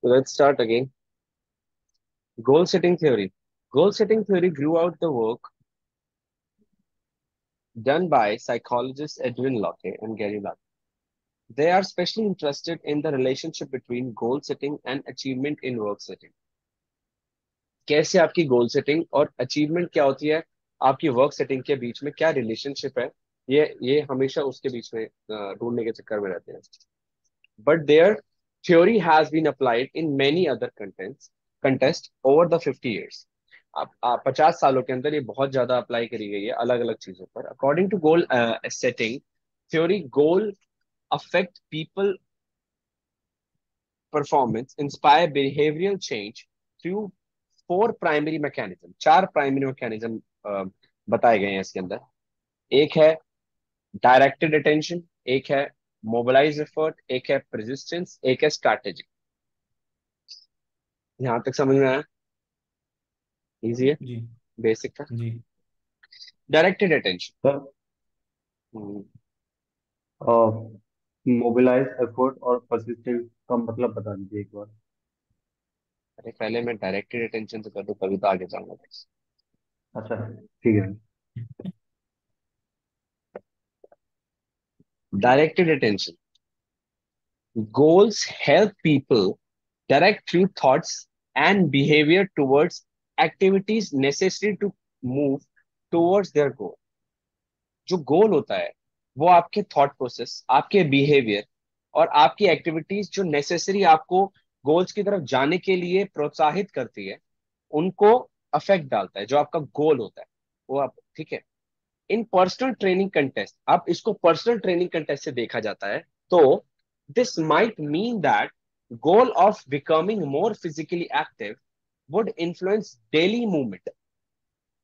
Let's start again. Goal setting theory. Goal setting theory grew out the work done by psychologists Edwin Locke and Gary Locke. They are especially interested in the relationship between goal setting and achievement in work setting. कैसे आपकी goal setting और achievement क्या होती है, आपकी work setting के बीच में क्या रिलेशनशिप है, ये हमेशा उसके बीच में ढूंढने के चक्कर में रहते हैं. But their theory has been applied in many other contest over the 50 years. आप 50 सालों के अंदर ये बहुत ज्यादा अप्लाई करी गई है अलग अलग चीजों पर. According to goal setting theory, goal affect people performance, inspire behavioral change through four primary mechanism. चार प्राइमरी मैकेनिज्म बताए गए हैं इसके अंदर. एक है डायरेक्टेड अटेंशन, एक है मोबिलाइज एफर्ट, एक है परसिस्टेंस, एक है स्ट्रैटेजी. यहां तक समझ में आया? इजी है, जी। बेसिक था. जी। Directed attention. Sir, mobilize effort और परसिस्टेंस का मतलब बता दीजिए एक बार. अरे पहले मैं डायरेक्टेड अटेंशन से कर दूं तभी तो आगे जाऊंगा. अच्छा, ठीक है. Directed attention. Goals help people direct through thoughts and behavior towards activities necessary to move towards their goal. जो गोल होता है वो आपके थॉट प्रोसेस, आपके बिहेवियर और आपकी एक्टिविटीज जो नेसेसरी आपको गोल्स की तरफ जाने के लिए प्रोत्साहित करती है, उनको अफेक्ट डालता है. जो आपका गोल होता है वो आप, ठीक है. इन पर्सनल ट्रेनिंग कंटेस्ट, अब इसको पर्सनल ट्रेनिंग कंटेस्ट से देखा जाता है तो this might mean that goal of becoming more physically active would influence daily movement.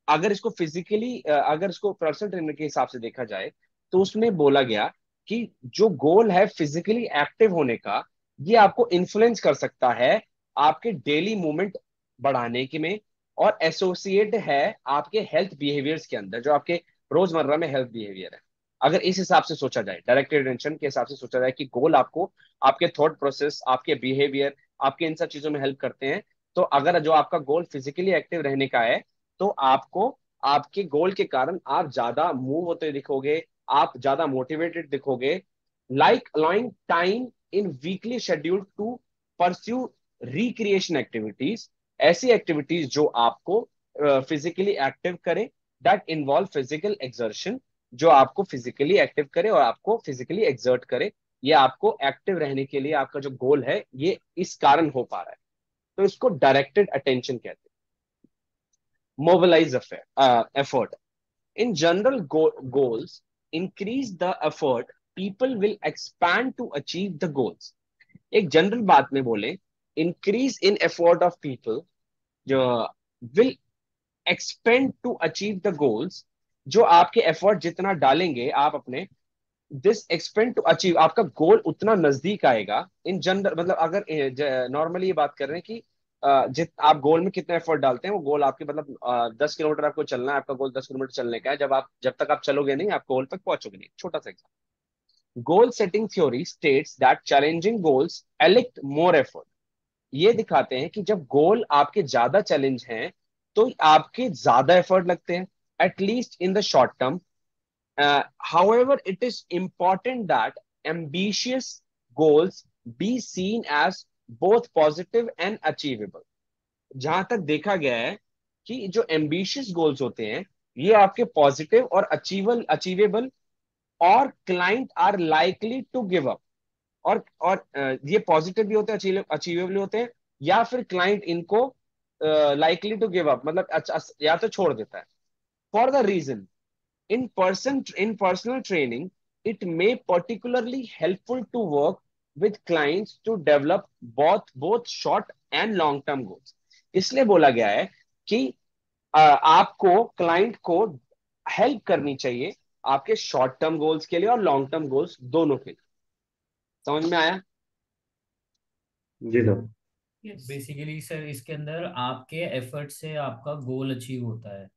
अगर इसको फिजिकली, अगर इसको पर्सनल ट्रेनर के हिसाब से देखा जाए तो उसमें बोला गया कि जो गोल है फिजिकली एक्टिव होने का, ये आपको इन्फ्लुएंस कर सकता है आपके डेली मूवमेंट बढ़ाने के में, और एसोसिएट है आपके हेल्थ बिहेवियर्स के अंदर, जो आपके रोजमर्रा में हेल्थ बिहेवियर है. अगर इस हिसाब से सोचा जाए, डायरेक्टेड अटेंशन के हिसाब से सोचा जाए कि गोल आपको आपके थॉट प्रोसेस, आपके बिहेवियर, आपके इन सब चीजों में हेल्प करते हैं, तो अगर जो आपका गोल फिजिकली एक्टिव रहने का है तो आपको आपके गोल के कारण आप ज्यादा मूव होते दिखोगे, आप ज्यादा मोटिवेटेड दिखोगे. Like allowing time in weekly schedule to pursue recreation activities. ऐसी एक्टिविटीज जो आपको फिजिकली एक्टिव करे, दैट इन्वॉल्व फिजिकल एक्सर्शन, जो आपको फिजिकली एक्टिव करे और आपको फिजिकली एक्सर्ट करे. ये आपको एक्टिव रहने के लिए आपका जो गोल है ये इस कारण हो पा रहा है, तो इसको डायरेक्टेड अटेंशन कहते हैं. Mobilize effort. In general, goals increase the effort. People will expand to achieve the goals. एक जनरल बात में बोले, increase in effort of people जो will expand to achieve the goals. जो आपके एफर्ट जितना डालेंगे आप अपने, दिस एक्सपेंड टू अचीव, आपका गोल उतना नजदीक आएगा. इन जनरल मतलब अगर नॉर्मली ये बात कर रहे हैं कि जित आप गोल में कितना एफर्ट डालते हैं, वो गोल आपके मतलब 10 किलोमीटर आपको चलना है, आपका गोल 10 किलोमीटर चलने का है. जब तक आप चलोगे नहीं, आप गोल तक पहुंचोगे नहीं. छोटा सा example. Goal setting theory states that challenging goals elicit more effort. ये दिखाते हैं कि जब गोल आपके ज्यादा चैलेंज हैं तो आपके ज्यादा एफर्ट लगते हैं, at least in the short term. However, it is important that ambitious goals be seen as both positive and achievable. जहां तक देखा गया है कि जो एम्बिशियस गोल्स होते हैं ये आपके पॉजिटिव और अचीवेबल, और client are likely to give up. और ये पॉजिटिव भी होते हैं, अचीवेबल होते हैं, या फिर क्लाइंट इनको लाइकली टू गिव अप मतलब अच्छा या तो छोड़ देता है. For the reason, in personal training, it may particularly helpful to work with clients to develop both short and long term goals. इसलिए बोला गया है कि आपको क्लाइंट को हेल्प करनी चाहिए आपके शॉर्ट टर्म गोल्स के लिए और लॉन्ग टर्म गोल्स दोनों के लिए. समझ में आया? जी सर. बेसिकली सर इसके अंदर आपके एफर्ट से आपका गोल अचीव होता है,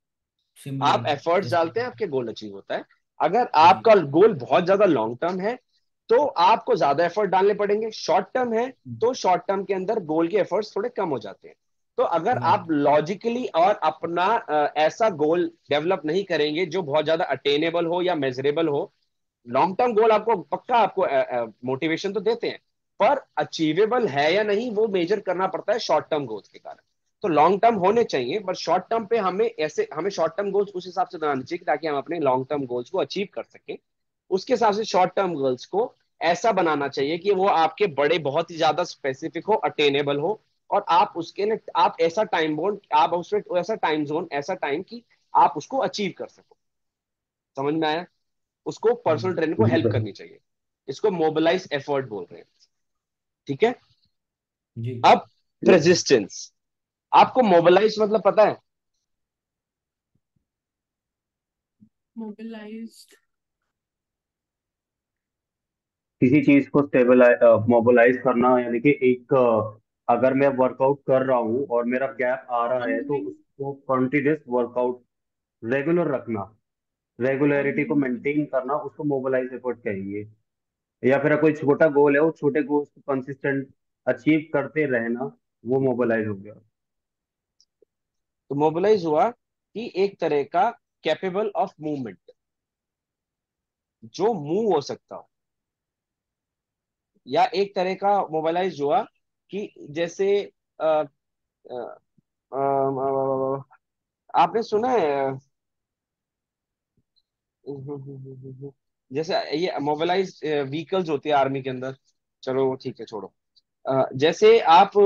सिंपली आप एफर्ट्स जस्ट। डालते हैं, आपके गोल अचीव होता है. अगर जी। आपका गोल बहुत ज्यादा लॉन्ग टर्म है तो आपको ज्यादा एफर्ट डालने पड़ेंगे। शॉर्ट टर्म है तो शॉर्ट टर्म के अंदर गोल के एफर्ट्स थोड़े कम हो जाते हैं। तो अगर आप राइट। लॉजिकली और अपना ऐसा गोल डेवलप नहीं करेंगे जो बहुत ज्यादा अटेनेबल हो या मेजरेबल हो, लॉन्ग टर्म गोल आपको पक्का आपको मोटिवेशन तो देते हैं, पर अचीवेबल है या नहीं वो मेजर करना पड़ता है शॉर्ट टर्म गोल्स के कारण। तो लॉन्ग टर्म होने चाहिए, पर शॉर्ट टर्म पे हमें शॉर्ट टर्म गोल्स उस हिसाब से बनाने चाहिए ताकि हम अपने लॉन्ग टर्म गोल्स को अचीव कर सकें। उसके हिसाब से शॉर्ट टर्म गोल्स को ऐसा बनाना चाहिए कि वो आपके बड़े बहुत ही ज्यादा स्पेसिफिक हो, अटेनेबल हो, और आप उसके लिए आप ऐसा टाइम बोन आप उसमें ऐसा टाइम जोन ऐसा टाइम कि आप उसको अचीव कर सको। समझ में आया? उसको पर्सनल ट्रेनर को जी हेल्प सर। करनी चाहिए। इसको मोबिलाइज एफर्ट बोल रहे हैं। ठीक है। जी। अब प्रेसिस्टेंस। आपको मोबिलाइज मतलब पता है? मोबिलाइज्ड। किसी चीज को स्टेबलाइज मोबिलाइज करना, यानी कि एक अगर मैं वर्कआउट कर रहा हूँ और मेरा गैप आ रहा है तो अनविन। उसको कंटिन्यूस वर्कआउट रेगुलर रखना, रेगुलरिटी को अनविन। मेंटेन करना, उसको मोबिलाइज एफर्ट कहेंगे। या फिर कोई छोटा गोल है, वो छोटे गोल्स को कंसिस्टेंट अचीव करते रहना, वो मोबिलाइज हो गया। तो मोबिलाइज हुआ कि एक तरह का कैपेबल ऑफ मूवमेंट, जो मूव हो सकता हो। या एक तरह का मोबिलाइज हुआ कि जैसे अ, अ, आपने सुना है जैसे ये मोबिलाइज व्हीकल्स होती है आर्मी के अंदर। चलो वो ठीक है, छोड़ो। जैसे आप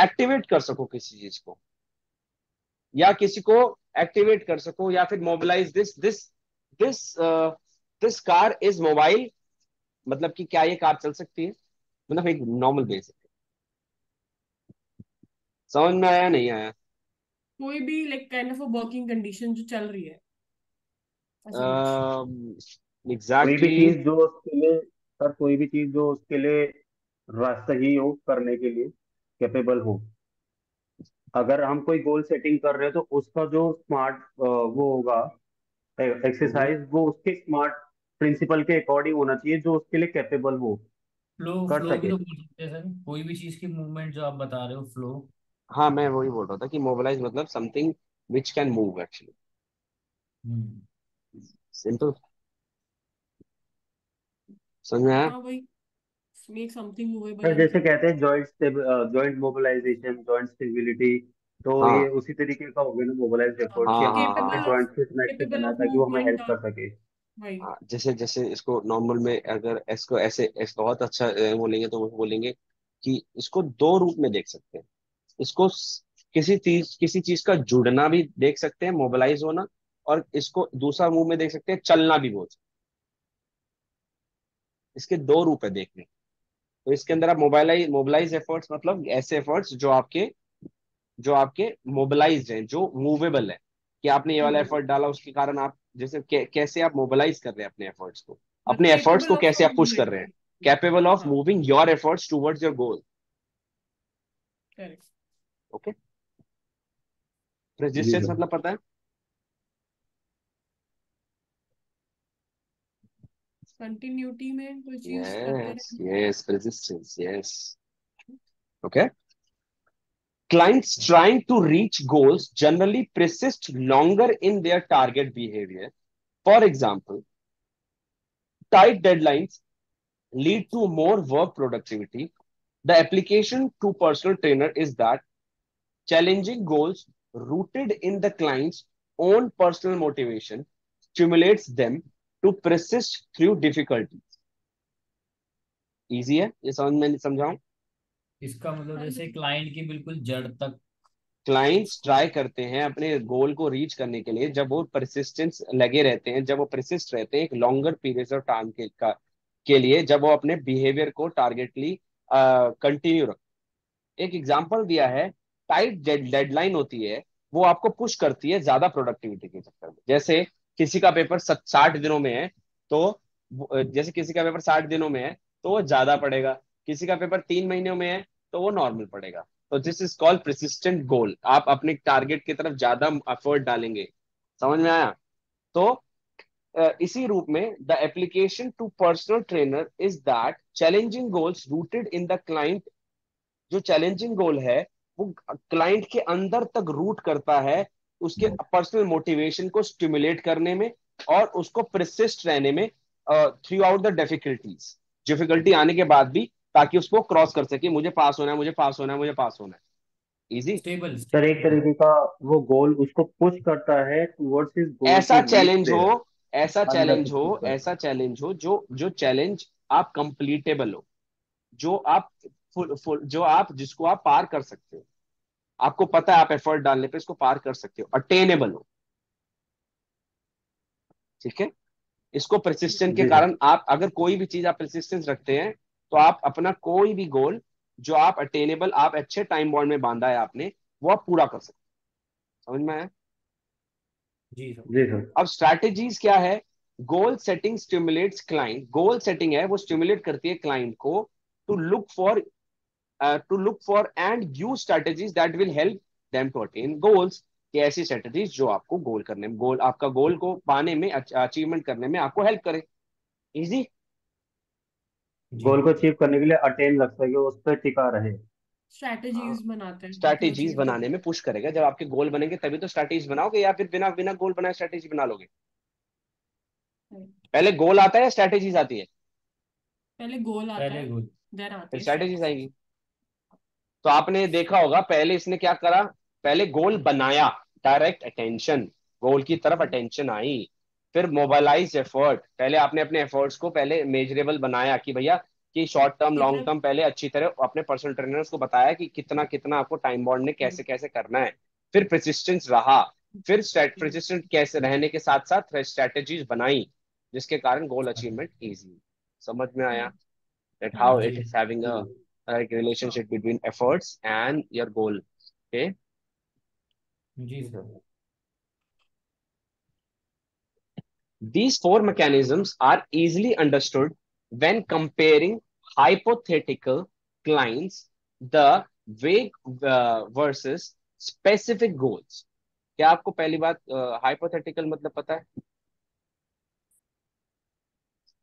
एक्टिवेट कर सको किसी चीज को, या किसी को एक्टिवेट कर सको, या फिर mobilise this this this this car is mobile, मतलब कि क्या ये कार चल सकती है, मतलब एक नॉर्मल बेसिक। समझ में आया नहीं आया? कोई भी like kind of a working condition जो चल रही है, ऐसा कुछ। कोई भी एग्जैक्टली। चीज जो उसके लिए, सर कोई भी चीज जो उसके लिए सही हो करने के लिए, कैपेबल हो। अगर हम कोई गोल सेटिंग कर रहे हैं तो उसका जो स्मार्ट वो होगा एक्सरसाइज, वो उसके स्मार्ट प्रिंसिपल के अकॉर्डिंग होना चाहिए, जो उसके लिए कैपेबल हो, फ्लो, कर फ्लो भी सके। तो बोल सकते हैं सर, कोई भी चीज की मूवमेंट जो आप बता रहे हो, फ्लो। हाँ, मैं वही बोल रहा था कि मोबिलाइज मतलब something which can move actually. Hmm. Simple. समझ में आया? हाँ वही, make something movable sir and जैसे थिंग। कहते हैं जॉइंट मोबिलाइजेशन, जॉइंट स्टेबिलिटी, तो हाँ ये उसी तरीके का हो गया ना मोबिलाइज एफर्ट, कि हाँ हम हाँ अपने केपेबल हाँ ऑफ जॉइंट को इतना एक्टिव केपेबल बनाए ऑफ ताकि वो हमें मूवमेंट हेल्प और कर सके। वही। हाँ। जैसे जैसे इसको नॉर्मल में अगर इसको ऐसे बहुत अच्छा बोलेंगे तो वो बोलेंगे कि इसको दो रूप में देख सकते हैं। इसको किसी चीज का जुड़ना भी देख सकते हैं, मोबिलाइज होना। और इसको दूसरा मुंह में देख सकते हैं, चलना भी बोल सकते हैं। इसके दो रूप है देखने। तो इसके अंदर आप मोबिलाइज एफर्ट्स मतलब ऐसे एफर्ट्स जो आपके मोबिलाइज हैं, जो मूवेबल है। कि आपने ये वाला हम्म। एफर्ट डाला, उसके कारण आप जैसे कैसे आप मोबिलाइज कर रहे हैं अपने एफर्ट्स को, बट अपने एफर्ट्स केपेबल को ऑफ कैसे आप पुश कर रहे हैं। मूविंग। कैपेबल ऑफ हाँ, moving your efforts towards your goal. Correct. Okay. जी रेजिस्टेंस सर। मतलब पता है? कंटिन्यूटी में कोई चीज करते यस रहना। Yes, resistance, yes. Okay. Clients trying to reach goals generally persist longer in their target behavior. For example, tight deadlines lead to more work productivity. The application to personal trainer is that challenging goals rooted in the client's own personal motivation stimulates them to persist through difficulties. Easy है ये, समझ में समझाऊं? इसका मतलब हाँ जैसे जी। Client की बिल्कुल जड़ तक। क्लाइंट्स ट्राई करते हैं अपने गोल को रीच करने के लिए, जब वो परसिस्टेंस लगे रहते हैं, जब वो परसिस्ट रहते हैं एक लॉन्गर पीरियड ऑफ टाइम के लिए, जब वो अपने बिहेवियर को टारगेटली कंटिन्यू रखते हैं। एक एग्जांपल दिया है। टाइट डेडलाइन होती है, वो आपको पुश करती है ज्यादा प्रोडक्टिविटी के चक्कर में। जैसे किसी का पेपर 60 दिनों में है, तो जैसे किसी का पेपर 60 दिनों में है तो वो ज्यादा पड़ेगा। किसी का पेपर 3 महीनों में है तो वो नॉर्मल पड़ेगा। तो दिस इज कॉल्ड प्रेसिस्टेंट गोल। आप अपने टारगेट की तरफ ज्यादा एफर्ट डालेंगे। समझ में आया? तो इसी रूप में the application to personal trainer is that challenging goals rooted in the client, जो चैलेंजिंग गोल है वो क्लाइंट के अंदर तक रूट करता है, उसके पर्सनल मोटिवेशन को स्टिमुलेट करने में और उसको प्रसिस्ट रहने में through out the difficulties, difficulty आने के बाद भी, ताकि उसको क्रॉस कर सके, मुझे पास होना है, मुझे पास होना है, मुझे पास होना है, इजी। स्टेबल सर एक स्टेबल। तरीके का वो गोल उसको पुश करता है टुवर्ड्स हिज गोल ऐसा टू रीच चैलेंज हो, देयर, ऐसा अंदर चैलेंज से हो, पुश करता ऐसा है। चैलेंज हो जो जो चैलेंज आप कंप्लीटेबल हो, जो आप जो आप जिसको आप पार कर सकते हो, आपको पता है आप एफर्ट डालने पे इसको पार कर सकते हो, अटेनेबल हो, ठीक है। इसको परसिस्टेंस के जी सर। कारण आप अगर कोई भी चीज आप परसिस्टेंस रखते हैं तो आप अपना कोई भी गोल जो आप अटेनेबल, आप अच्छे टाइम बॉन्ड में बांधा है आपने, वो आप पूरा कर सकते हैं। समझ में आया? जी सर। जी सर। अब स्ट्रैटेजीज क्या है? Goal setting stimulates client, goal setting है वो स्टिमुलेट करती है क्लाइंट को to look for and use strategies that will help them to attain goals, कि ऐसी स्ट्रैटेजीज जो आपको गोल करने में, गोल आपका गोल को पाने में, अचीवमेंट करने में आपको हेल्प करे, इजी। जी गोल को अचीव करने के लिए अटेन रख सके, उस पर टिका रहे। स्ट्रेटजीज बनाते हैं टू स्ट्रैटेजीज अचीव द बनाने में पुश करेगा, जब आपके गोल बनेंगे तभी तो स्ट्रैटेजीज बनाओगे, या फिर बिना बिना गोल बनाए स्ट्रैटेजी बना लोगे? गोल। पहले गोल आता है या स्ट्रैटेजीज आती है? पहले गोल आता पहले है, गोल। देन आती फिर है स्ट्रैटेजीज स्ट्रेटजी। आएगी। तो आपने देखा होगा पहले इसने क्या करा, पहले गोल बनाया, डायरेक्ट अटेंशन, गोल की तरफ अटेंशन आई, फिर मोबाइलाइज एफर्ट, पहले आपने अपने एफर्ट्स को पहले मेजरेबल बनाया कि भैया कि शॉर्ट टर्म लॉन्ग कितना। टर्म, पहले अच्छी तरह अपने पर्सनल ट्रेनर्स को बताया कि कितना कितना आपको टाइम बॉन्ड में कैसे कैसे करना है, फिर परसिस्टेंस रहा, फिर परसिस्टेंट कैसे रहने के साथ साथ स्ट्रेटेजीज बनाई, जिसके कारण गोल अचीवमेंट इजी। समझ में आया that how it जी is having जी a like relationship between efforts and your goal, okay? जी sir. These four mechanisms are easily understood when comparing hypothetical clients, the vague versus specific goals. क्या आपको पहली बात हाइपोथेटिकल मतलब पता है?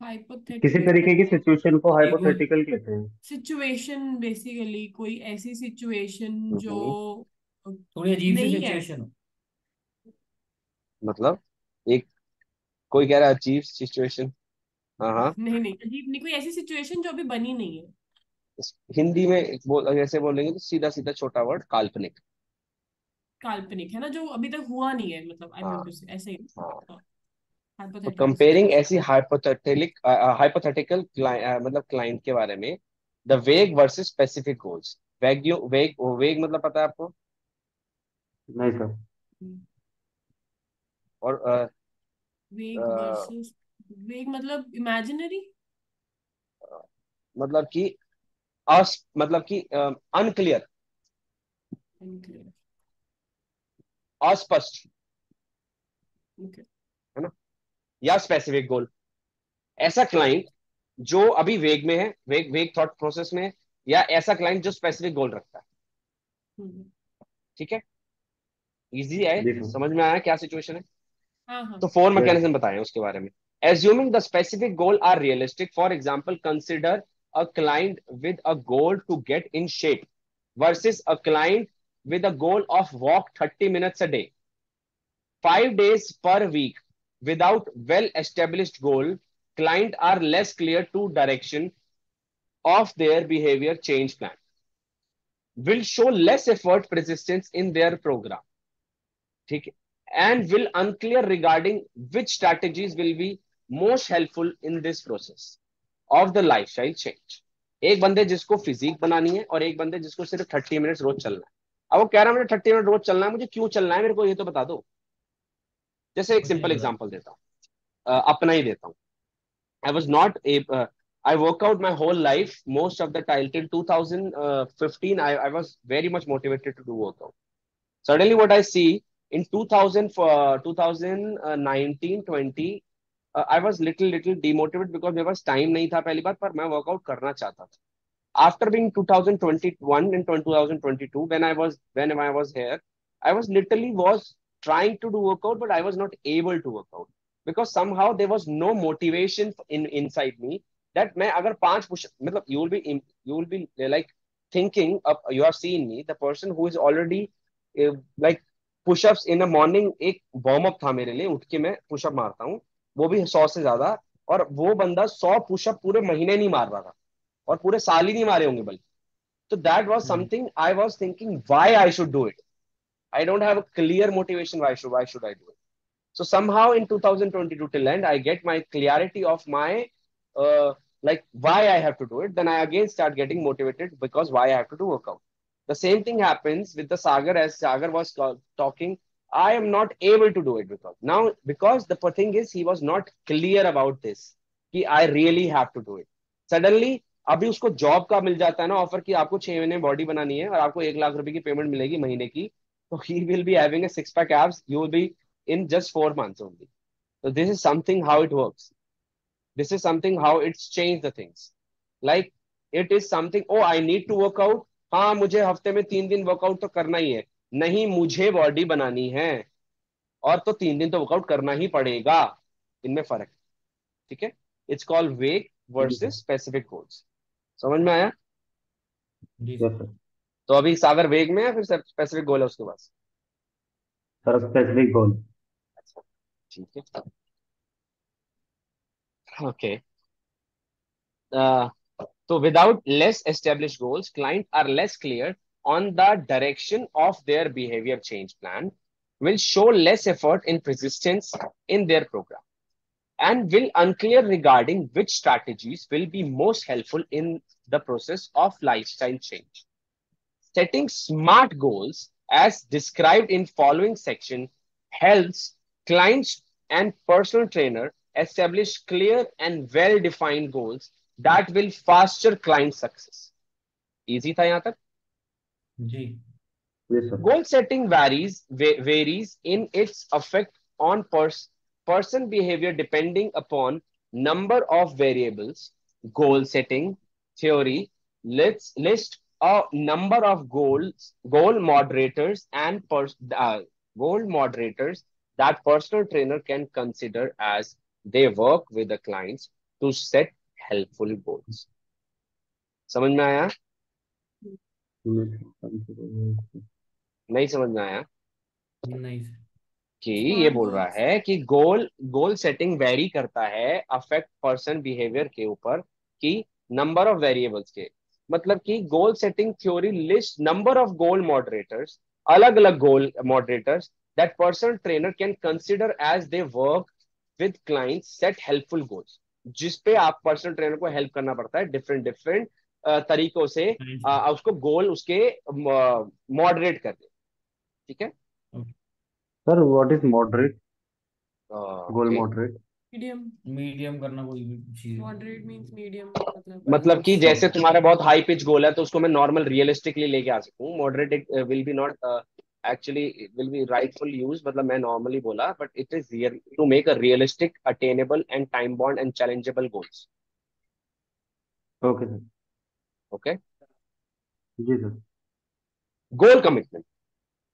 किसी हाइपोथेटिकल तरीके की मतलब सिचुएशन को एक वो हाइपोथेटिकल कहते हैं। सिचुएशन, बेसिकली कोई ऐसी सिचुएशन जो हम्म। थोड़ी अजीब सी नहीं है। सिचुएशन हो। मतलब एक, कोई कह रहा है अचीव सिचुएशन। हाँ हाँ। नहीं नहीं, अजीब नहीं, कोई ऐसी सिचुएशन जो अभी बनी नहीं है। हिंदी में बोल, ऐसे बोलेंगे तो सीधा सीधा छोटा वर्ड काल्पनिक। काल्पनिक है ना, जो अभी तक हुआ नहीं है, मतलब आई मीन हाँ टू से ऐसे ही। हाँ। तो हाइपोथेटिकल कंपेयरिंग सिचुएशन। ऐसी हाइपोथेटिकल मतलब क्लाइंट के बारे में, द वेग वर्सेस स्पेसिफिक गोल्स। वेग, वेग वेग मतलब पता है आपको? नहीं सर। और वेग अ, वर्सेस, वेग मतलब इमेजिनरी। मतलब कि मतलब कि अनक्लियर, अस्पष्ट, ओके। है ना? या स्पेसिफिक गोल, ऐसा क्लाइंट जो अभी वेग में है, वेग वेग थॉट प्रोसेस में है, या ऐसा क्लाइंट जो स्पेसिफिक गोल रखता है, ठीक है। इजी है, जी सर। समझ में आया क्या सिचुएशन है? हाँ हाँ। तो फोर यस। मैकेनिज्म बताएं उसके बारे में। Assuming the specific goal are realistic, for example, consider a client with a goal to get in shape versus a client with a goal of walk 30 minutes a day. 5 days per week without well-established goal, client are less clear to direction of their behavior change plan, will show less effort persistence in their program, ठीक है, and will unclear regarding which strategies will be most helpful in this process of the lifestyle change. एक बंदे जिसको physique बनानी है और एक बंदे जिसको सिर्फ 30 मिनट रोज चलना है। अब वो कह रहा है मुझे 30 मिनट रोज चलना है, मुझे क्यों चलना है मेरे को ये तो बता दो। जैसे एक मुझे सिंपल नहीं पता। एग्जांपल देता हूँ, अपना ही देता हूँ। I was not a I work out my whole life, most of the time till 2015. I was very much motivated to do workout. Suddenly, what I see in 2000, 2019, 20, I was little demotivated because मेरे पास time नहीं था पहली बात, पर मैं workout करना चाहता था। After being 2021 and 2022, when I was here, I was literally was trying to do workout, but I was not able to work out. Because somehow there was no motivation in inside me that मैं अगर 5 push मतलब you will be like thinking you are seeing me the person who is already like pushups in the morning एक warm up था मेरे लिए, उठ के मैं पुशअप मारता हूँ, वो भी 100 से ज्यादा। और वो बंदा 100 पुशअप पूरे महीने नहीं मार रहा था, और पूरे साल ही नहीं मारे होंगे बल्कि। तो that was hmm, something I was thinking why I should do it. I don't have a clear motivation. Why should I do it? So somehow in 2022 till end, I get my clarity of my like why I have to do it. Then I again start getting motivated because why I have to do workout. The same thing happens with the Sagar, as Sagar was talking. I am not able to do it because the thing is he was not clear about this. कि I really have to do it. Suddenly अभी उसको job का मिल जाता है ना offer कि आपको 6 महीने बॉडी बनानी है और आपको 1 लाख रुपए की पेमेंट मिलेगी महीने की, so he will be having a six pack abs. You will be in just 4 months only. So this is something how it works. This is something how it's changed the things. Like it is something. Oh, I need to work out. हाँ मुझे हफ्ते में 3 दिन workout तो करना ही है। नहीं, मुझे बॉडी बनानी है और तो 3 दिन तो वर्कआउट करना ही पड़ेगा। इनमें फर्क है। ठीक है। इट्स कॉल्ड वेग जी सर। Versus specific goals. समझ में आया? जी यस सर। सर। तो अभी सागर वेग में है, फिर स्पेसिफिक गोल है उसके पास। Sir specific goal. अच्छा, ठीक है। Okay. So without less established goals, clients are less clear on the direction of their behavior change plan, will show less effort in persistence in their program, and will unclear regarding which strategies will be most helpful in the process of lifestyle change. Setting smart goals, as described in following section, helps clients and personal trainer establish clear and well-defined goals that will foster client success. Easy था यहाँ तक? जी yes sir. Goal setting varies in its effect on person behavior depending upon number of variables. Goal setting theory list a number of goal moderators and goal moderators that personal trainer can consider as they work with the clients to set helpful goals. समझ में आया? नहीं समझ में आया? नहीं sir. कि ये स्मार्ट बोल रहा गोल्स। है कि गोल गोल सेटिंग वेरी करता है अफेक्ट पर्सन बिहेवियर के ऊपर, कि नंबर ऑफ वेरिएबल्स के। मतलब कि goal setting theory list number of goal moderators, अलग अलग goal moderators that person trainer can consider as they work with client set helpful goals, जिसपे आप पर्सनल ट्रेनर को हेल्प करना पड़ता है डिफरेंट डिफरेंट तरीकों से उसको गोल उसके मॉडरेट कर दे। ठीक है। Sir what is moderate? Goal okay. Moderate. Medium. Medium करना कोई भी चीज। मॉडरेट मींस मीडियम, मतलब मतलब कि बैलेंस। जैसे तुम्हारा बहुत हाई पिच गोल है तो उसको मैं नॉर्मल रियलिस्टिकली लेके आ सकूं। Moderate will be not actually will be rightful use, मतलब मैं नॉर्मली बोला, but it is real to make a realistic attainable and time bound and challengeable goals. Okay sir. Okay. जी sir. Goal commitment.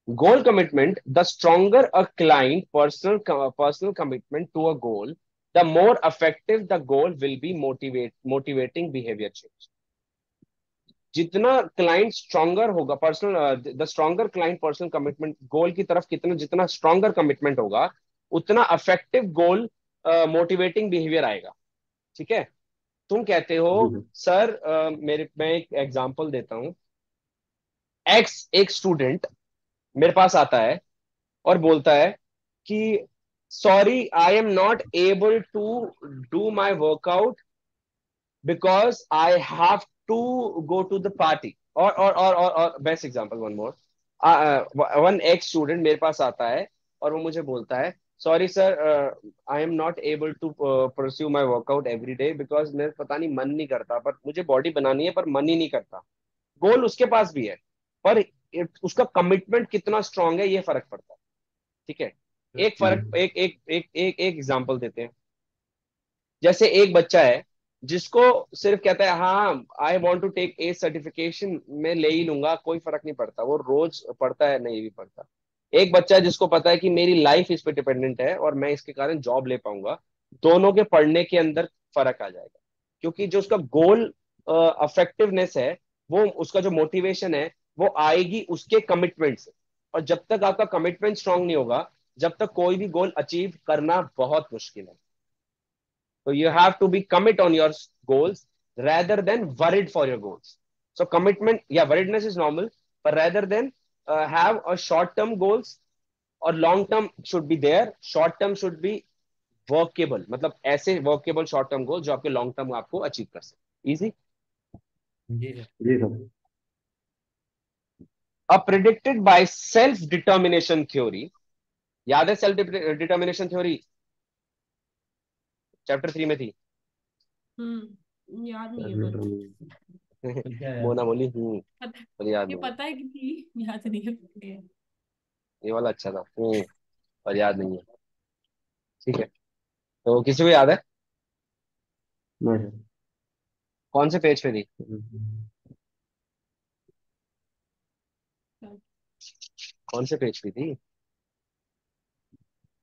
Goal commitment, the stronger a client personal commitment to a goal, the more effective the goal will be motivating behavior change. जितना client stronger होगा personal the stronger client personal commitment goal की तरफ कितना जितना stronger commitment होगा, उतना affective गोल motivating behaviour आएगा। ठीक है। तुम कहते हो जी सर। सर मैं एक एग्जांपल देता हूँ। एक्स एक स्टूडेंट मेरे पास आता है और बोलता है कि sorry I am not able to do my workout because I have to go to the party. और best example one more, one ex student मेरे पास आता है और वो मुझे बोलता है sorry sir I am not able to pursue my workout every day because मेरे पता नहीं मन नहीं करता, पर मुझे बॉडी बनानी है पर मन ही नहीं करता। गोल उसके पास भी है, पर उसका कमिटमेंट कितना स्ट्रांग है ये फर्क पड़ता है। ठीक है। एक फर्क एक एक एक एक एक एग्जांपल देते हैं। जैसे एक बच्चा है जिसको सिर्फ कहता है हाँ I want to take a certification, मैं ले ही लूंगा, कोई फर्क नहीं पड़ता, वो रोज पढ़ता है नहीं भी पढ़ता। एक बच्चा है जिसको पता है कि मेरी लाइफ इस पे डिपेंडेंट है और मैं इसके कारण जॉब ले पाऊंगा, दोनों के पढ़ने के अंदर फर्क आ जाएगा। क्योंकि जो उसका गोल अफेक्टिवनेस है, वो उसका जो मोटिवेशन है, वो आएगी उसके कमिटमेंट से। और जब तक आपका कमिटमेंट स्ट्रांग नहीं होगा, जब तक कोई भी गोल अचीव करना बहुत मुश्किल है। तो you have to be commit on your goals rather than worried for your goals. So commitment, yeah, worriedness is normal, but rather than have a short term goals और long term should be there, short term should be workable, मतलब ऐसे workable short term goal जो आपके long term आपको achieve कर सके easy. जी sir. जी sir. Uh predicted by self determination theory, याद है सेल्फ डिटर्मिनेशन थ्योरी चैप्टर 3 में थी। याद नहीं है बट तो क्या है? मोना बोली पता, पर याद ये नहीं है। पता है कि थी, याद नहीं है ये। ये वाला अच्छा था पर याद नहीं है। ठीक है, तो किसी को याद है नहीं कौन से पेज पे थी? सर। कौन से पेज पे थी?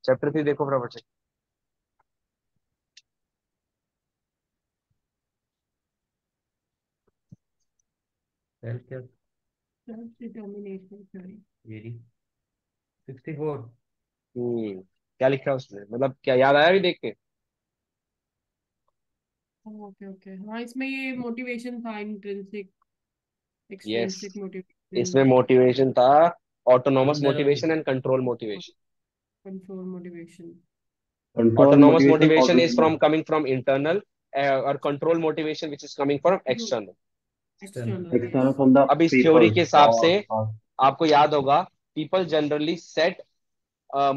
चैप्टर 3 देखो फटाफट से। सेल्फ क्या? Self determination theory. ये 64। क्या लिखा है उसमें, मतलब क्या याद आया भी देख के? ओके ओके, हाँ इसमें ये मोटिवेशन था, इंट्रिंसिक यस, एक्सट्रिंसिक मोटिवेशन, इसमें मोटिवेशन था, ऑटोनोमस अंदर और motivation and control motivation. Control motivation. Control Autonomous motivation और motivation is from coming from internal, or control motivation which is coming from जो external. External. External, external yes. From the अब इस theory people के हिसाब से और आपको याद होगा, people generally set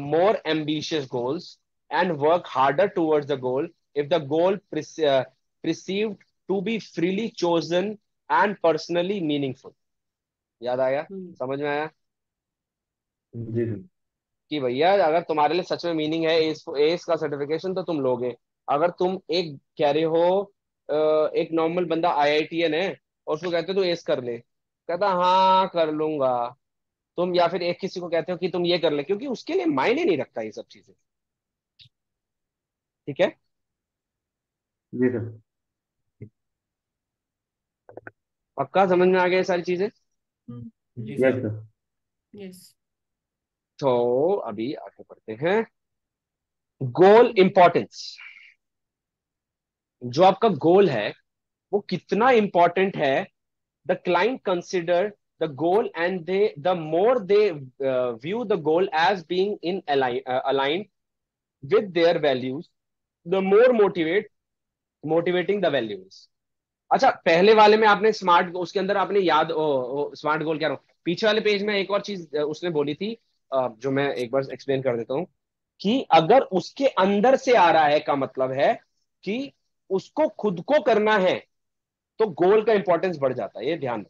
more ambitious goals and work harder towards the goal if the goal perceived to be freely chosen and personally meaningful. याद आया? हम्म समझ में आया जी सर। कि भैया अगर तुम्हारे लिए सच में मीनिंग है एस एस का सर्टिफिकेशन तो तुम लोगे। अगर तुम एक कह रहे हो एक नॉर्मल बंदा आईआईटीएन है और उसको कहते हो तू एस कर ले, कहता हाँ कर लूंगा। तुम या फिर एक किसी को कहते हो कि तुम ये कर ले, क्योंकि उसके लिए मायने नहीं रखता ये सब चीजें। ठीक है, जी सर। पक्का समझ में आ गया ये सारी चीजें? जी यस सर। सर। यस। तो अभी आगे बढ़ते हैं। गोल इंपॉर्टेंस, जो आपका गोल है वो कितना इंपॉर्टेंट है, the client consider the goal and the more they view the goal as being aligned with their values, the more motivating the values. अच्छा, पहले वाले में आपने स्मार्ट, उसके अंदर आपने याद स्मार्ट गोल क्या रहा, पीछे वाले पेज में एक और चीज उसने बोली थी, जो मैं एक बार एक्सप्लेन कर देता हूँ, कि अगर उसके अंदर से आ रहा है का मतलब है कि उसको खुद को करना है, तो गोल का इंपॉर्टेंस बढ़ जाता है। ये ध्यान,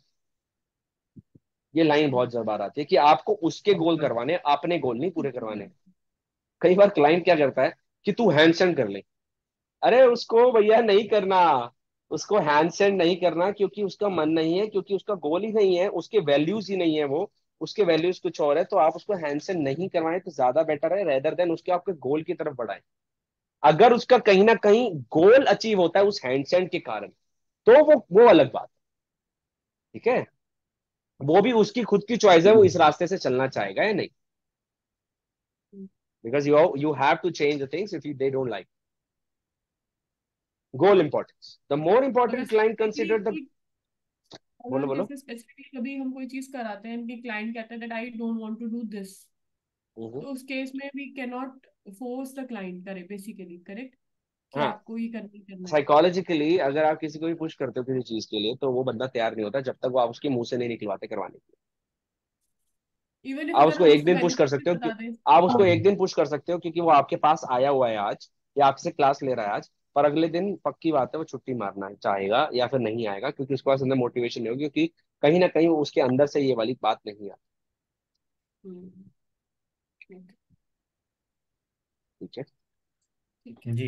ये लाइन बहुत ज्यादा बार आती है कि आपको उसके गोल करवाने, अपने गोल नहीं पूरे करवाने। कई बार क्लाइंट क्या करता है कि तू हैंडसेंड कर ले, अरे उसको भैया नहीं करना, उसको हैंडसेंड नहीं करना क्योंकि उसका मन नहीं है, क्योंकि उसका गोल ही नहीं है, उसके वैल्यूज ही नहीं है, वो उसके वैल्यूज कुछ और है, तो आप उसको हैंडसेंड नहीं करवाएं तो ज्यादा बेटर है, रेदर देन उसके आपके गोल की तरफ बढ़ाएं। अगर उसका कहीं ना कहीं गोल अचीव होता है उस हैंडसेंड के कारण, तो वो अलग बात है। ठीक है, वो भी उसकी खुद की चॉइस है, वो इस रास्ते से चलना चाहेगा या नहीं, because you have to change the things if they don't like. Goal importance, the more अगर important client specifically consider the, बोलो अगर बोलो। जैसे स्पेसिफिकली कभी हम कोई चीज कराते हैं कि क्लाइंट कहता है that I don't want to do this, तो उस केस में we can not force the client करे, बेसिकली करेक्ट, कि हाँ, आपको ये करना ही करना है। साइकोलॉजिकली अगर आप किसी को भी पुश करते हो किसी चीज के लिए, तो वो बंदा तैयार नहीं होता जब तक वो आप उसके मुंह से नहीं निकलवाते करवाने के लिए। इवन इफ आप अगर उसको हम एक उसको दिन पुश कर बेनिफिट भी सकते हो कि बता दें। आप उसको एक दिन पुश कर सकते हो क्योंकि वो आपके पास आया हुआ है आज, या आपसे क्लास ले रहा है आज, पर अगले दिन पक्की बात है वो छुट्टी मारना चाहेगा या फिर नहीं आएगा, क्योंकि उसके पास अंदर मोटिवेशन नहीं होगी, क्योंकि कहीं ना कहीं उसके अंदर से ये वाली बात नहीं आती। हम्म, ठीक ठीक है, ठीक है। जी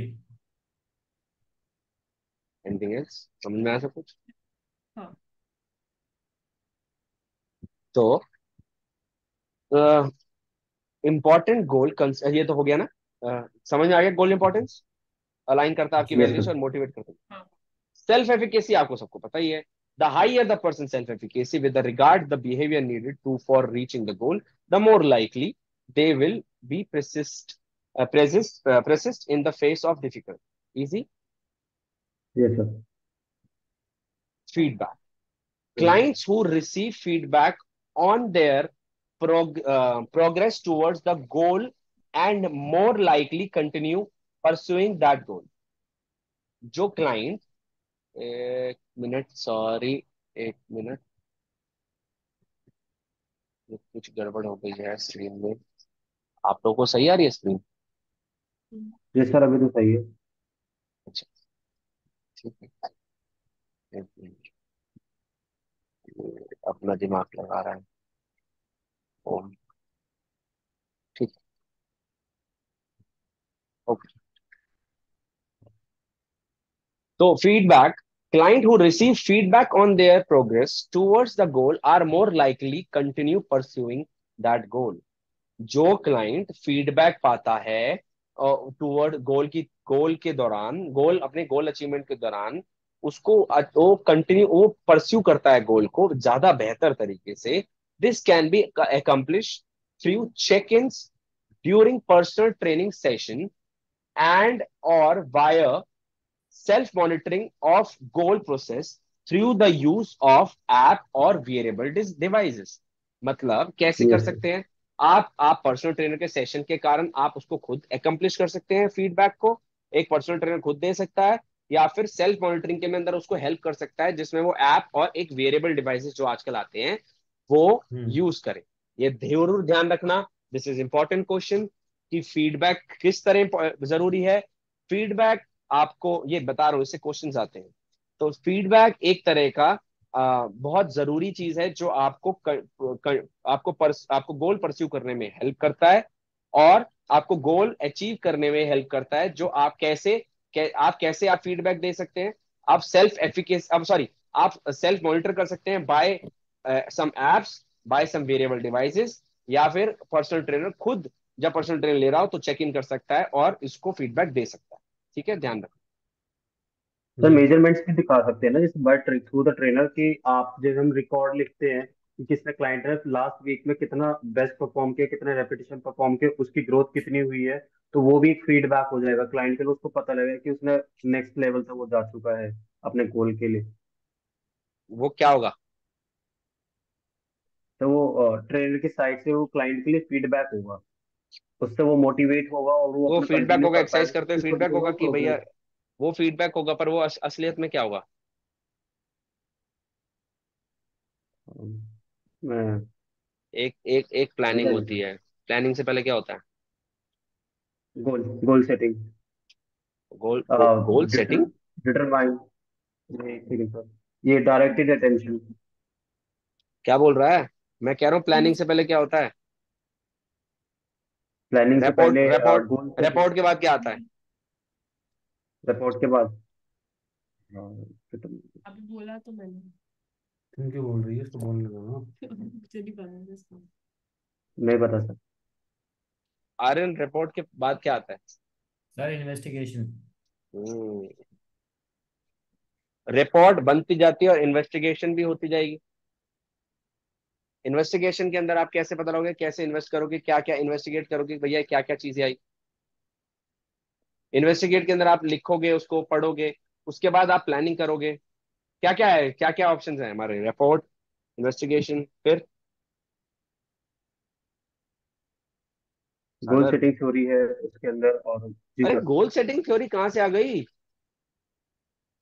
एनीथिंग एल्स समझ में आया सब कुछ? हाँ। तो इंपॉर्टेंट गोल, ये तो हो गया ना, समझ में आ गया गोल इंपॉर्टेंस, अलाइन करता है आपकी यस वैल्यूज सर। और मोटिवेट करता है। हाँ। सेल्फ एफिकेसी आपको सबको पता ही है, the higher the person self efficacy with regard the behaviour needed to for reaching the goal, the more likely they will be persist in the face of difficult. Easy. Yes sir. Feedback. Clients who receive feedback on their progress towards the goal and more likely continue pursuing that goal. जो client, एक minute sorry, एक minute, कुछ गड़बड़ हो गई है screen में। आप लोगों को सही आ रही है स्क्रीन? यस सर, अभी तो सही है। अच्छा, ठीक है, एक मिनट, ये अपना दिमाग लगा रहा है। ओम, ठीक, ओके। तो feedback, client who receive feedback on their progress towards the goal are more likely continue pursuing that goal. जो क्लाइंट फीडबैक पाता है टूवर्ड गोल की, गोल के दौरान, गोल अपने गोल अचीवमेंट के दौरान, उसको वो कंटिन्यू, वो परस्यू करता है गोल को ज्यादा बेहतर तरीके से। This can be accomplish through check ins during personal training session and और via self monitoring of goal process through the use of app और wearable devices। मतलब कैसे कर यस सर। सकते हैं? आप पर्सनल ट्रेनर के सेशन के कारण आप उसको खुद एकम्प्लिश कर सकते हैं, फीडबैक को एक पर्सनल ट्रेनर खुद दे सकता है, या फिर सेल्फ मॉनिटरिंग के में अंदर उसको हेल्प कर सकता है, जिसमें वो ऐप और एक वेरिएबल डिवाइसेस जो आजकल आते हैं वो यूज करें। ये जरूर ध्यान रखना, दिस इज इंपॉर्टेंट क्वेश्चन, कि फीडबैक किस तरह जरूरी है। फीडबैक आपको ये बता रहा हूँ, इससे क्वेश्चंस आते हैं। तो फीडबैक एक तरह का बहुत जरूरी चीज है जो आपको गोल परस्यू करने में हेल्प करता है, और आपको गोल अचीव करने में हेल्प करता है। जो आप फीडबैक दे सकते हैं, आप सेल्फ एफिकेस अब सॉरी आप सेल्फ मॉनिटर कर सकते हैं बाय सम एप्स, बाय सम वेरिएबल डिवाइसेस, या फिर पर्सनल ट्रेनर खुद जब पर्सनल ट्रेनर ले रहा हो तो चेक इन कर सकता है और इसको फीडबैक दे सकता है। ठीक है, ध्यान रखना। सर मेजरमेंट्स भी दिखा सकते हैं ना, जैसे बाय थ्रू द ट्रेनर, कि आप जैसे हम रिकॉर्ड लिखते हैं कि किसने क्लाइंट ने लास्ट वीक में कितना बेस्ट परफॉर्म किया, कितने रेपिटेशन परफॉर्म किए, उसकी ग्रोथ कितनी हुई है, तो वो भी एक फीडबैक हो जाएगा क्लाइंट के लिए, उसको पता लगेगा कि उसने नेक्स्ट लेवल तक वो जा चुका है अपने गोल के लिए। वो क्या होगा? तो वो ट्रेनर की साइड से वो क्लाइंट के लिए फीडबैक होगा, उससे वो मोटिवेट होगा और वो वो अपना फीडबैक कंटिन्यू होगा, कर एक्सरसाइज पाएगा, करते हुए क्योंकि उसको फीडबैक दिखेगा होगा कि भैया, प्रोग्रेस। वो फीडबैक होगा, पर वो असलियत में क्या होगा? मैं एक एक एक प्लानिंग समझा नहीं होती सर। है। प्लानिंग से पहले क्या होता है? गोल गोल सेटिंग, गोल गोल सेटिंग। डिटरमाइन, एक सेकंड सर, ये डायरेक्टेड अटेंशन। क्या बोल रहा है? मैं कह रहा हूँ प्लानिंग से पहले क्या होता है? प्लानिंग से रिपोर्ट पहले रिपोर्ट गोल सेटिंग, रिपोर्ट के बाद क्या आता है? रिपोर्ट के बाद अभी बोला तो मैंने। तुम क्यों बोल रही है, इसको बोलने दो ना। मुझे नहीं पता इसको। नहीं पता सर। आर्यन, रिपोर्ट के बाद क्या आता है? Sir investigation. रिपोर्ट बनती जाती है और इन्वेस्टिगेशन भी होती जाएगी। इन्वेस्टिगेशन के अंदर आप कैसे पता लगाओगे, कैसे इन्वेस्ट करोगे, क्या क्या इन्वेस्टिगेट करोगे, भैया क्या क्या चीजें आई। इन्वेस्टिगेट के अंदर आप लिखोगे, उसको पढ़ोगे, उसके बाद आप प्लानिंग करोगे। क्या क्या है, क्या क्या ऑप्शंस हैं हमारे? रिपोर्ट, इन्वेस्टिगेशन, फिर गोल अगर, सेटिंग थ्योरी है उसके अंदर, और जी अरे सर। गोल सेटिंग थ्योरी कहाँ से आ गई?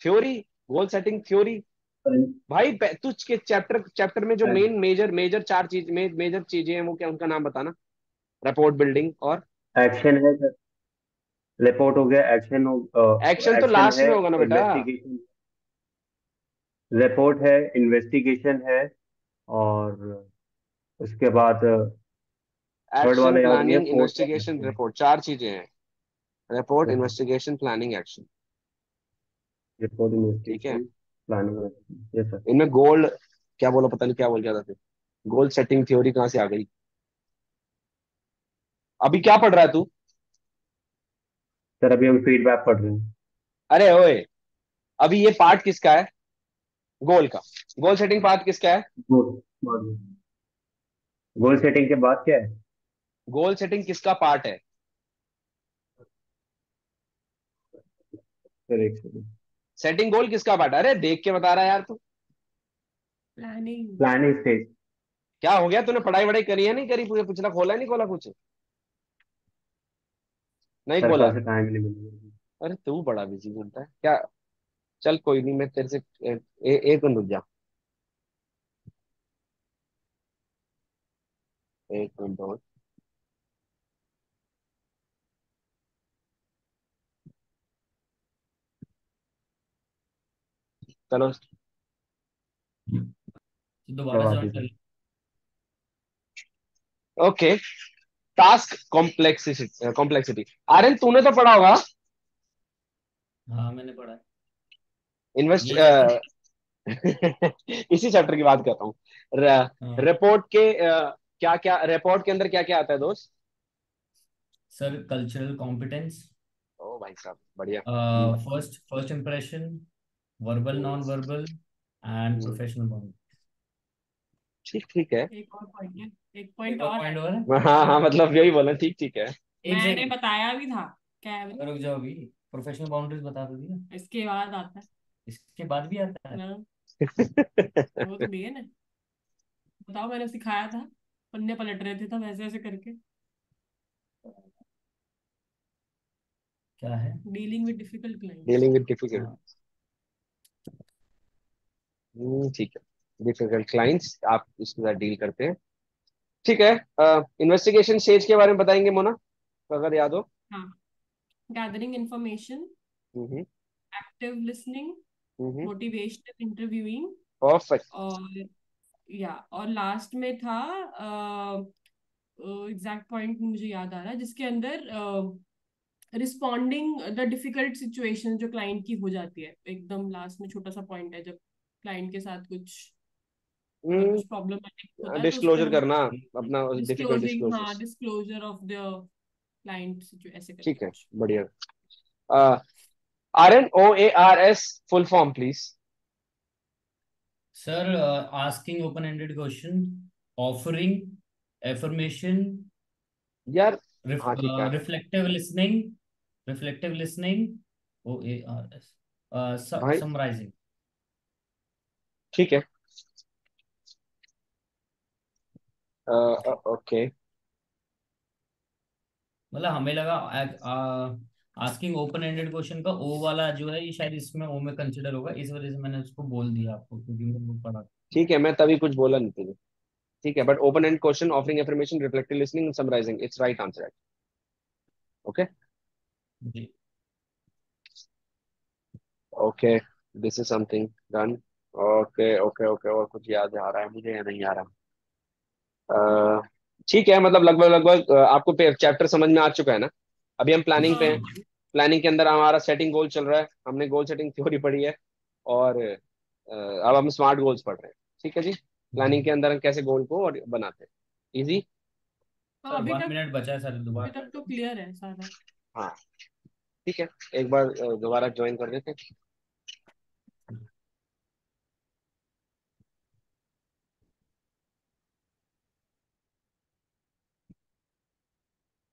थ्योरी, गोल सेटिंग थ्योरी, भाई तुझ के चैप्टर चैप्टर में जो मेजर मेजर चार मेजर चीजें हैं वो क्या, उनका नाम बताना। रिपोर्ट बिल्डिंग और एक्शन है सर, रिपोर्ट हो गया, एक्शन हो, एक्शन तो एक्शन लास्ट है, में होगा ना बेटा। इन्वेस्टिगेशन, रिपोर्ट है, इन्वेस्टिगेशन है, और उसके बाद थर्ड एक्शन, वाला याद नहीं है, प्लानिंग, फोर्थ वाला इन्वेस्टिगेशन, एक्शन। रिपोर्ट, चार चीजें हैं। Report, yes sir, investigation, planning, action. Report, ठीक है, इन्वेस्टिगेशन, प्लानिंग। Yes sir. इनमें गोल्ड, क्या बोला पता नहीं, क्या बोल गया था फिर। गोल सेटिंग थ्योरी कहाँ से आ गई? अभी क्या पढ़ रहा है तू? सर अभी हम फीडबैक पढ़ रहे हैं। अरे ओए, अभी ये पार्ट किसका है? गोल का। गोल सेटिंग पार्ट किसका है? गोल गोल सेटिंग के बाद क्या है? गोल सेटिंग किसका पार्ट है? सर एक सेकंड। सेटिंग गोल किसका पार्ट है? अरे देख के बता रहा है यार तू। प्लानिंग। Planning stage. क्या हो गया, तूने पढ़ाई वढ़ाई करी है नहीं करी? पूरे पिछला खोला है नहीं खोला कुछ? नहीं सर खोला? कल से टाइम ही नहीं मिल रहा। अरे तू बड़ा बिजी घूमता है क्या? चल कोई नहीं, मैं तेरे से एक मिनट रुक जा। एक मिनट और। चलो। तो दोबारा जवाब ज्वाइन दीजिए। कर। Okay. Task complexity complexity. Aryan तूने तो पढ़ा होगा। हाँ मैंने पढ़ा है। इन्वेस्ट यही चैप्टर। इसी चैप्टर की बात कर रहा हूँ। हाँ रिपोर्ट के क्या क्या, रिपोर्ट के अंदर क्या क्या आता है दोस्त? सर, कल्चरल कॉम्पिटेंस, ओ भाई साहब बढ़िया। First first impression, verbal hmm, non verbal and hmm, professional bond. ठीक ठीक है। एक और पॉइंट है, एक एक पॉइंट और और है। पॉइंट और है। हाँ हाँ, मतलब यही बोला, ठीक ठीक है। एक मैंने सेकंड, बताया भी था। क्या है रुक जाओ अभी। प्रोफेशनल बाउंड्रीज बता दो दिया। इसके बाद आता है इसके बाद भी आता है। ना? वो तो मेन है। बताओ, मैंने सिखाया था। पन्ने पलट रहे थे तब ऐसे ऐसे करके। क्या है? Dealing with difficult clients. Dealing with difficult. हाँ ठीक है, डिफिकल्ट क्लाइंट्स आप इसके साथ डील करते हैं। ठीक है। इन्वेस्टिगेशन स्टेज के बारे में बताएंगे मोना, अगर याद हो। हाँ, gathering information, hmm. Active listening, hmm. Motivational interviewing, perfect. और या और लास्ट में था एग्जैक्ट पॉइंट मुझे याद आ रहा है जिसके अंदर रिस्पॉन्डिंग द डिफिकल्ट सिचुएशन जो क्लाइंट की हो जाती है, एकदम लास्ट में छोटा सा पॉइंट है, जब क्लाइंट के साथ कुछ अगर कुछ प्रॉब्लमेटिक होता है तो उसको डिस्क्लोजर हम करना अपना, डिफिकल्ट डिस्क्लोजिंग, हाँ, disclosures. Disclosure of the client situation, ऐसे करके ठीक है, कुछ। बढ़िया। RNOARS full form please. Sir, asking open ended question, offering affirmation, यार हाँ ठीक है reflective listening, reflective listening, OARS, भाई, समराइजिंग। ठीक है। ओके। मतलब हमें लगा आस्किंग ओपन एंडेड क्वेश्चन का ओ वाला जो है ये शायद इसमें ओ में कंसिडर होगा, इस वजह से मैंने उसको बोल दिया आपको, क्योंकि मैंने वो पढ़ा। ठीक है, मैं तभी कुछ बोला नहीं तुझे। ठीक है, but open end question, offering information, reflective listening, summarising, it's right answer. Okay. जी। Okay, this is something done. Okay okay okay, और कुछ याद आ रहा है मुझे या नहीं आ रहा? अह, ठीक है, मतलब लगभग लगभग आपको चैप्टर समझ में आ चुका है ना? अभी हम प्लानिंग पे हैं। हाँ। प्लानिंग के अंदर हमारा सेटिंग गोल चल रहा है, हमने गोल सेटिंग थ्योरी पढ़ी है। और अब हम स्मार्ट गोल्स पढ़ रहे हैं। ठीक है जी। जी प्लानिंग के अंदर हम कैसे गोल को और बनाते हैं, इजी। हाँ, सर, 1 मिनट बचा है सर, अभी दोबारा। तक तो क्लियर है सारा। हाँ ठीक है। एक बार दोबारा ज्वाइन कर देते हैं।